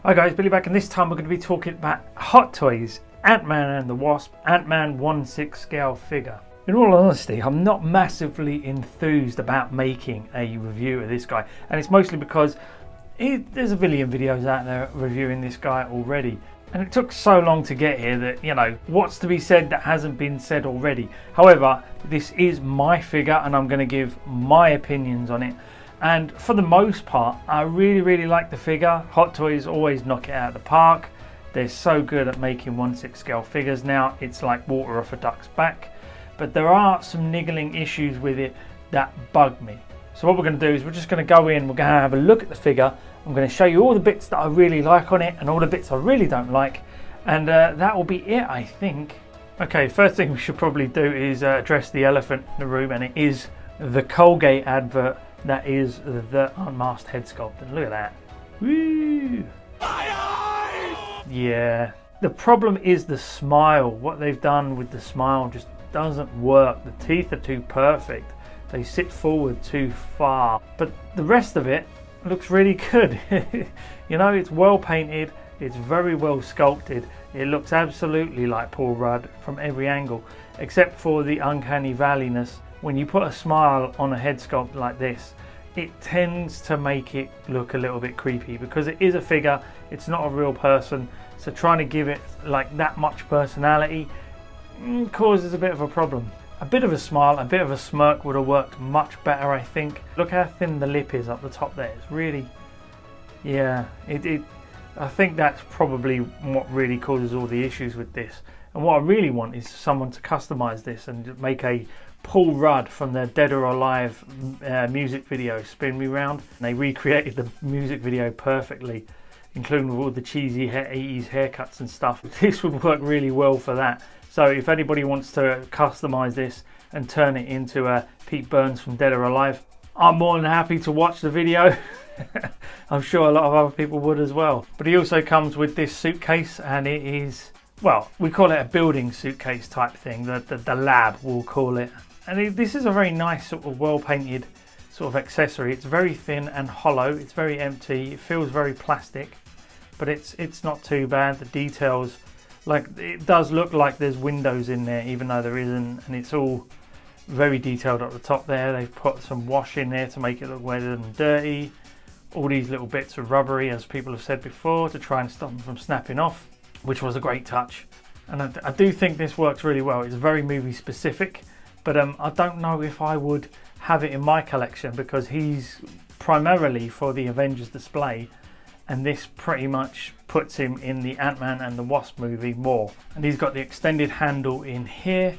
Hi guys, Billy back, and this time we're going to be talking about Hot Toys Ant-Man and the Wasp Ant-Man 1/6 scale figure. In all honesty, I'm not massively enthused about making a review of this guy, and it's mostly because there's a billion videos out there reviewing this guy already, and it took so long to get here that, you know, what's to be said that hasn't been said already. However, this is my figure and I'm going to give my opinions on it. And for the most part, I really like the figure. Hot Toys always knock it out of the park. They're so good at making 1/6 scale figures now. It's like water off a duck's back. But there are some niggling issues with it that bug me. So what we're going to do is we're just going to go in, we're going to have a look at the figure. I'm going to show you all the bits that I really like on it and all the bits I really don't like. And that will be it, I think. Okay, first thing we should probably do is address the elephant in the room, and it is the Colgate advert. That is the unmasked head sculpt, and look at that. Woo! Yeah, the problem is the smile. What they've done with the smile just doesn't work. The teeth are too perfect. They sit forward too far. But the rest of it looks really good. You know, it's well painted. It's very well sculpted. It looks absolutely like Paul Rudd from every angle, except for the uncanny valleyness. When you put a smile on a head sculpt like this, it tends to make it look a little bit creepy because it is a figure, it's not a real person. So trying to give it like that much personality causes a bit of a problem. A bit of a smile, a bit of a smirk would have worked much better, I think. Look how thin the lip is up the top there. It's really, yeah, I think that's probably what really causes all the issues with this. And what I really want is someone to customize this and make a Paul Rudd from the Dead or Alive music video, Spin Me Round. And they recreated the music video perfectly, including with all the cheesy 80s haircuts and stuff. This would work really well for that. So if anybody wants to customize this and turn it into Pete Burns from Dead or Alive, I'm more than happy to watch the video. I'm sure a lot of other people would as well. But he also comes with this suitcase, and it is, well, we call it a building suitcase type thing, the lab we'll call it. And this is a very nice sort of well painted sort of accessory. It's very thin and hollow, it's very empty, it feels very plastic, but it's not too bad. The details, like, it does look like there's windows in there even though there isn't, and it's all very detailed at the top there. They've put some wash in there to make it look wetter than dirty. All these little bits are rubbery, as people have said before, to try and stop them from snapping off, which was a great touch. And I do think this works really well. It's very movie specific, but I don't know if I would have it in my collection because he's primarily for the Avengers display, and this pretty much puts him in the Ant-Man and the Wasp movie more. And he's got the extended handle in here.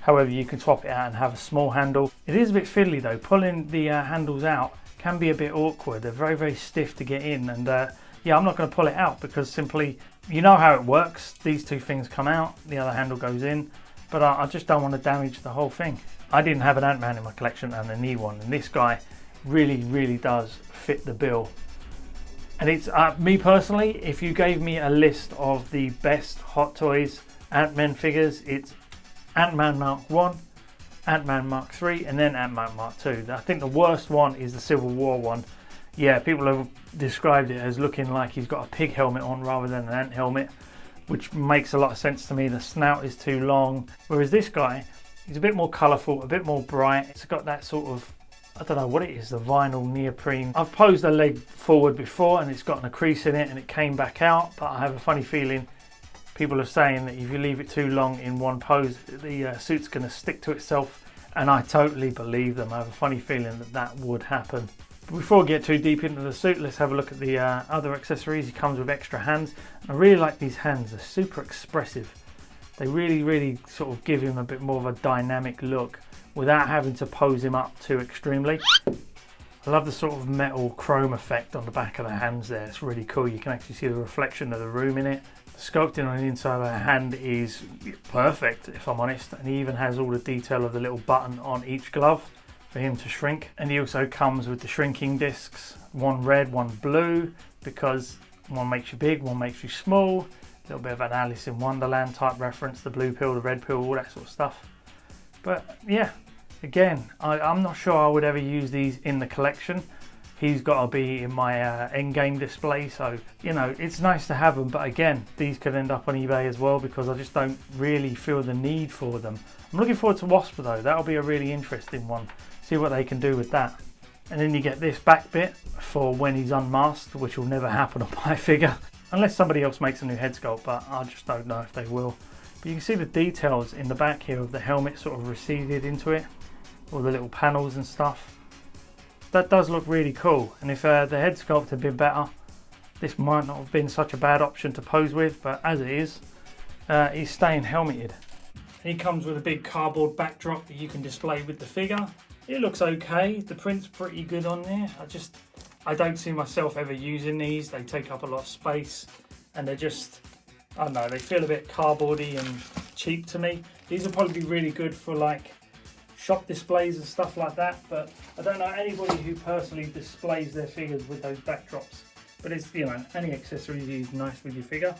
However, you can swap it out and have a small handle. It is a bit fiddly though. Pulling the handles out can be a bit awkward. They're very stiff to get in, and yeah, I'm not going to pull it out because simply, you know how it works. These two things come out, the other handle goes in, but I just don't want to damage the whole thing. I didn't have an Ant-Man in my collection and I need one, and this guy really does fit the bill. And it's me personally, if you gave me a list of the best Hot Toys Ant-Man figures, it's Ant-Man Mark 1, Ant-Man Mark 3, and then Ant-Man Mark 2. I think the worst one is the Civil War one. Yeah, people have described it as looking like he's got a pig helmet on rather than an ant helmet, which makes a lot of sense to me. The snout is too long, whereas this guy, he's a bit more colourful, a bit more bright. It's got that sort of, I don't know what it is, the vinyl neoprene. I've posed a leg forward before and it's gotten a crease in it and it came back out, but I have a funny feeling people are saying that if you leave it too long in one pose, the suit's going to stick to itself, and I totally believe them. I have a funny feeling that that would happen. Before we get too deep into the suit, let's have a look at the other accessories. He comes with extra hands. I really like these hands. They're super expressive. They really sort of give him a bit more of a dynamic look without having to pose him up too extremely. I love the sort of metal chrome effect on the back of the hands there. It's really cool. You can actually see the reflection of the room in it. The sculpting on the inside of the hand is perfect, if I'm honest. And he even has all the detail of the little button on each glove for him to shrink. And he also comes with the shrinking discs, one red, one blue, because one makes you big, one makes you small. A little bit of an Alice in Wonderland type reference, the blue pill, the red pill, all that sort of stuff. But yeah, again, I'm not sure I would ever use these in the collection. he's got to be in my endgame display. So, you know, it's nice to have them, but again, these could end up on eBay as well because I just don't really feel the need for them. I'm looking forward to Wasp though. That'll be a really interesting one. See what they can do with that. And then you get this back bit for when he's unmasked, which will never happen on my figure. Unless somebody else makes a new head sculpt, but I just don't know if they will. But you can see the details in the back here of the helmet sort of receded into it. All the little panels and stuff. That does look really cool. And if the head sculpt had been better, this might not have been such a bad option to pose with. But as it is, he's staying helmeted. He comes with a big cardboard backdrop that you can display with the figure. It looks okay. The print's pretty good on there. I don't see myself ever using these. They take up a lot of space and they're just, I don't know, they feel a bit cardboardy and cheap to me. These will probably be really good for like shop displays and stuff like that, but I don't know anybody who personally displays their figures with those backdrops. But it's, you know, any accessories is nice with your figure,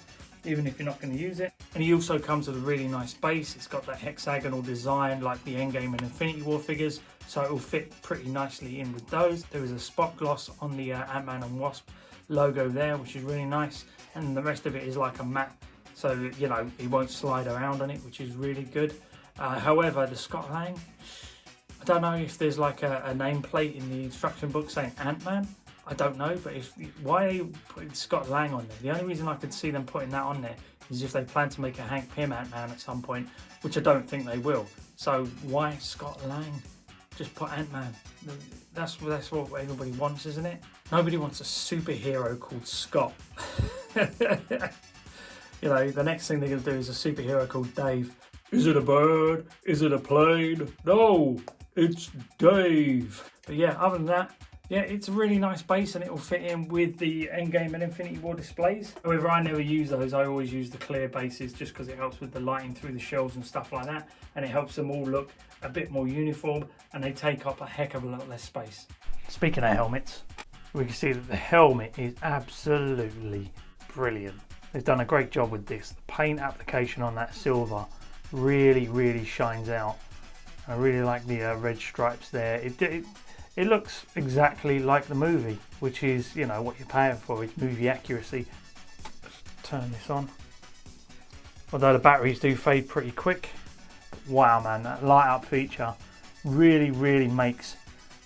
even if you're not going to use it. And he also comes with a really nice base. It's got that hexagonal design like the Endgame and Infinity War figures, so it will fit pretty nicely in with those. There is a spot gloss on the Ant-Man and Wasp logo there, which is really nice, and the rest of it is like a matte, so you know it won't slide around on it, which is really good. However, the Scott Lang, I don't know if there's like a nameplate in the instruction book saying Ant-Man. I don't know, but why are you putting Scott Lang on there? The only reason I could see them putting that on there is if they plan to make a Hank Pym Ant-Man at some point, which I don't think they will. So why Scott Lang? Just put Ant-Man. That's what everybody wants, isn't it? Nobody wants a superhero called Scott. You know, the next thing they're going to do is a superhero called Dave. Is it a bird? Is it a plane? No, it's Dave. But yeah, other than that, yeah, it's a really nice base and it will fit in with the Endgame and Infinity War displays. However, I never use those. I always use the clear bases just because it helps with the lighting through the shelves and stuff like that. And it helps them all look a bit more uniform and they take up a heck of a lot less space. Speaking of helmets, we can see that the helmet is absolutely brilliant. They've done a great job with this. The paint application on that silver really shines out. I really like the red stripes there. It looks exactly like the movie, which is, you know, what you're paying for. It's movie accuracy. Let's turn this on. Although the batteries do fade pretty quick. Wow, man, that light up feature really makes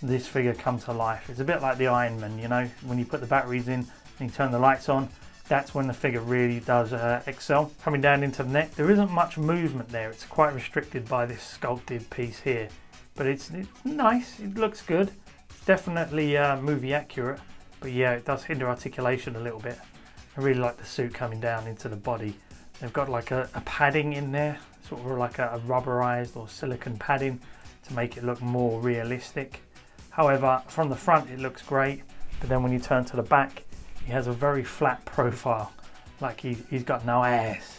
this figure come to life. It's a bit like the Iron Man, you know, when you put the batteries in and you turn the lights on, that's when the figure really does excel. Coming down into the neck, there isn't much movement there. It's quite restricted by this sculpted piece here. But it's nice, it looks good. It's definitely movie accurate, but yeah, it does hinder articulation a little bit. I really like the suit coming down into the body. They've got like a padding in there, sort of like a rubberized or silicone padding to make it look more realistic. However, from the front it looks great, but then when you turn to the back, he has a very flat profile, like he's got no ass.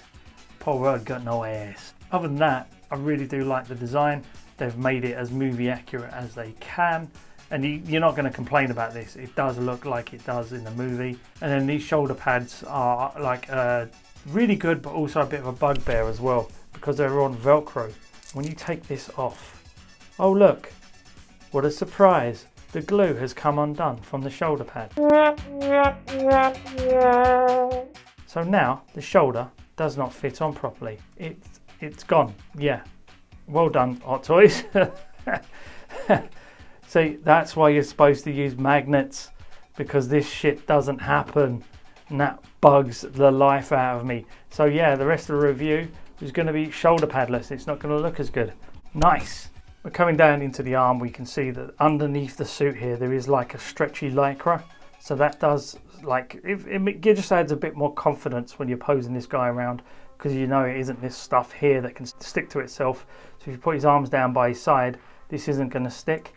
Paul Rudd got no ass. Other than that, I really do like the design. They've made it as movie accurate as they can, and you're not going to complain about this. It does look like it does in the movie. And then these shoulder pads are like really good, but also a bit of a bugbear as well because they're on Velcro. When you take this off, oh look, what a surprise! The glue has come undone from the shoulder pad. So now the shoulder does not fit on properly. It's gone. Yeah. Well done, Hot Toys. See, that's why you're supposed to use magnets, because this shit doesn't happen, and that bugs the life out of me. So yeah, the rest of the review is going to be shoulder padless. It's not going to look as good. Nice. We're coming down into the arm. We can see that underneath the suit here there is like a stretchy lycra, so that does like it just adds a bit more confidence when you're posing this guy around, because you know it isn't this stuff here that can stick to itself. So if you put his arms down by his side, this isn't going to stick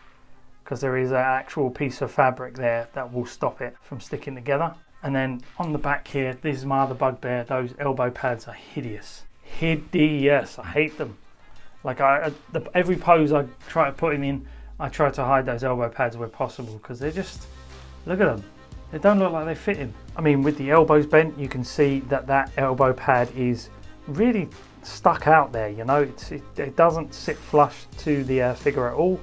because there is an actual piece of fabric there that will stop it from sticking together. And then on the back here, this is my other bugbear. Those elbow pads are hideous. Hideous. I hate them. Like every pose I try to put him in, I try to hide those elbow pads where possible because they're just, look at them. They don't look like they fit him. I mean, with the elbows bent, you can see that elbow pad is really stuck out there, you know. It doesn't sit flush to the figure at all.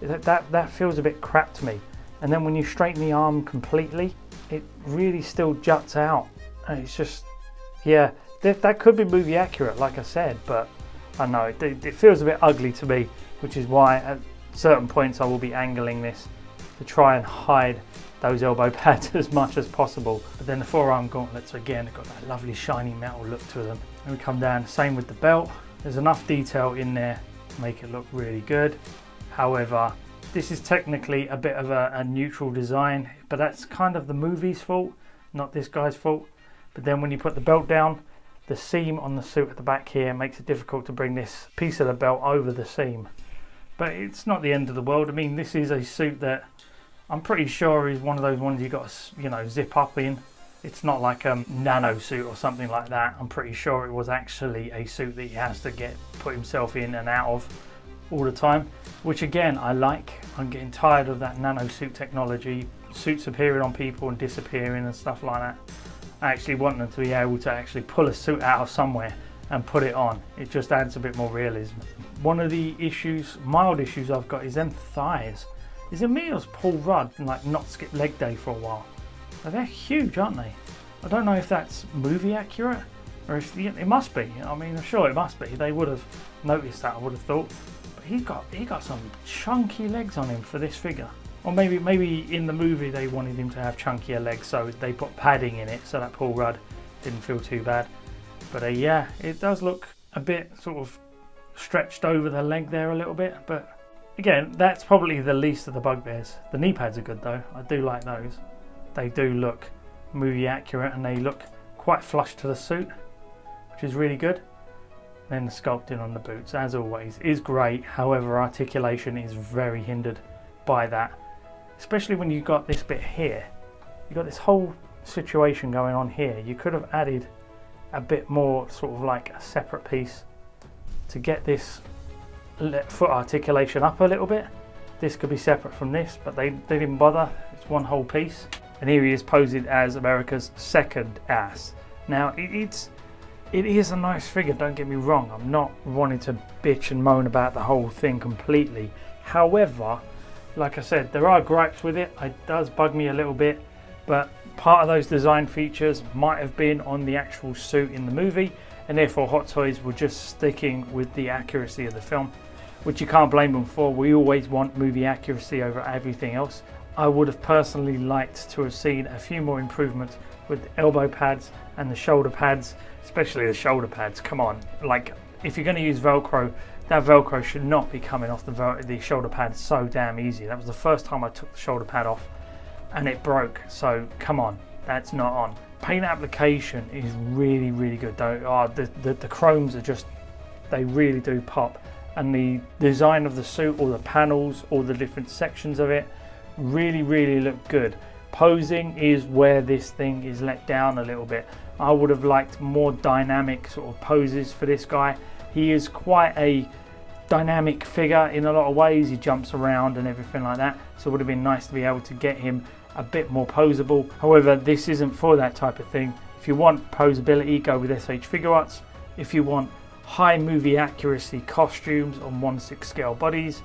That feels a bit crap to me. and then when you straighten the arm completely, it really still juts out. And it's just, yeah, that could be movie accurate, like I said, but I know it feels a bit ugly to me, which is why at certain points I will be angling this to try and hide those elbow pads as much as possible. But then the forearm gauntlets, again, have got that lovely shiny metal look to them. And we come down, same with the belt. There's enough detail in there to make it look really good. However, this is technically a bit of a neutral design, but that's kind of the movie's fault, not this guy's fault. But then when you put the belt down, the seam on the suit at the back here makes it difficult to bring this piece of the belt over the seam. But it's not the end of the world. I mean, this is a suit that I'm pretty sure is one of those ones you got to, you know, zip up in. It's not like a nano suit or something like that. I'm pretty sure it was actually a suit that he has to put himself in and out of all the time, which again I like. I'm getting tired of that nano suit technology, suits appearing on people and disappearing and stuff like that. I actually want them to be able to actually pull a suit out of somewhere and put it on. It just adds a bit more realism. One of the issues, mild issues I've got, is them thighs. Is it me or is Paul Rudd like not skip leg day for a while? They're huge, aren't they? I don't know if that's movie accurate or if it must be. I mean, I'm sure it must be. They would have noticed that, I would have thought. But he got some chunky legs on him for this figure. Or maybe in the movie they wanted him to have chunkier legs, so they put padding in it so that Paul Rudd didn't feel too bad. But yeah, it does look a bit sort of stretched over the leg there a little bit. But again, that's probably the least of the bugbears. The knee pads are good though. I do like those. They do look movie accurate and they look quite flush to the suit, which is really good. Then the sculpting on the boots, as always, is great. However, articulation is very hindered by that. Especially when you've got this bit here. You've got this whole situation going on here. You could have added a bit more sort of like a separate piece to get this foot articulation up a little bit. This could be separate from this, but they didn't bother. It's one whole piece. And here he is posing as America's second ass. Now it is a nice figure, don't get me wrong. I'm not wanting to bitch and moan about the whole thing completely. However, like I said, there are gripes with it. It does bug me a little bit, but part of those design features might have been on the actual suit in the movie, and therefore Hot Toys were just sticking with the accuracy of the film, which you can't blame them for. We always want movie accuracy over everything else. I would have personally liked to have seen a few more improvements with the elbow pads and the shoulder pads, especially the shoulder pads. Come on, like if you're going to use Velcro, that Velcro should not be coming off the shoulder pad so damn easy. That was the first time I took the shoulder pad off and it broke, so come on, that's not on. Paint application is really, really good though. The chromes are just, they really do pop. And the design of the suit, or the panels, or the different sections of it, really, really look good. Posing is where this thing is let down a little bit. I would have liked more dynamic sort of poses for this guy. He is quite a dynamic figure in a lot of ways. He jumps around and everything like that, so it would have been nice to be able to get him a bit more posable. However, this isn't for that type of thing. If you want posability, go with SH Figure Arts. If you want high movie accuracy costumes on 1/6 scale bodies,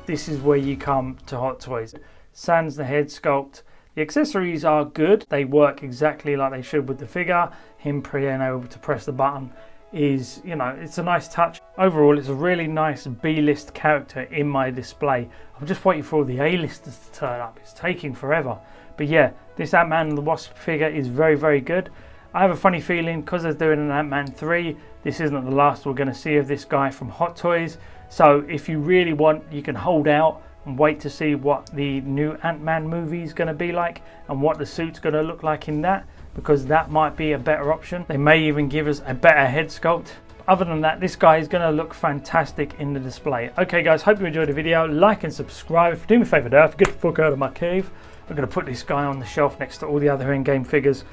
this is where you come to Hot Toys. Sans the head sculpt. The accessories are good. They work exactly like they should with the figure. Him being able to press the button is, you know, it's a nice touch. Overall, it's a really nice B-list character in my display. I'm just waiting for all the A-listers to turn up. It's taking forever. But yeah, this Ant-Man and the Wasp figure is very, very good. I have a funny feeling, because they're doing an Ant-Man 3, this isn't the last we're going to see of this guy from Hot Toys. So if you really want, you can hold out and wait to see what the new Ant-Man movie is going to be like and what the suit's going to look like in that, because that might be a better option. They may even give us a better head sculpt. Other than that, this guy is going to look fantastic in the display. Okay guys, hope you enjoyed the video. Like and subscribe. Do me a favour there, get the fuck out of my cave. I'm going to put this guy on the shelf next to all the other in-game figures.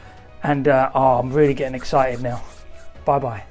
And I'm really getting excited now. Bye bye.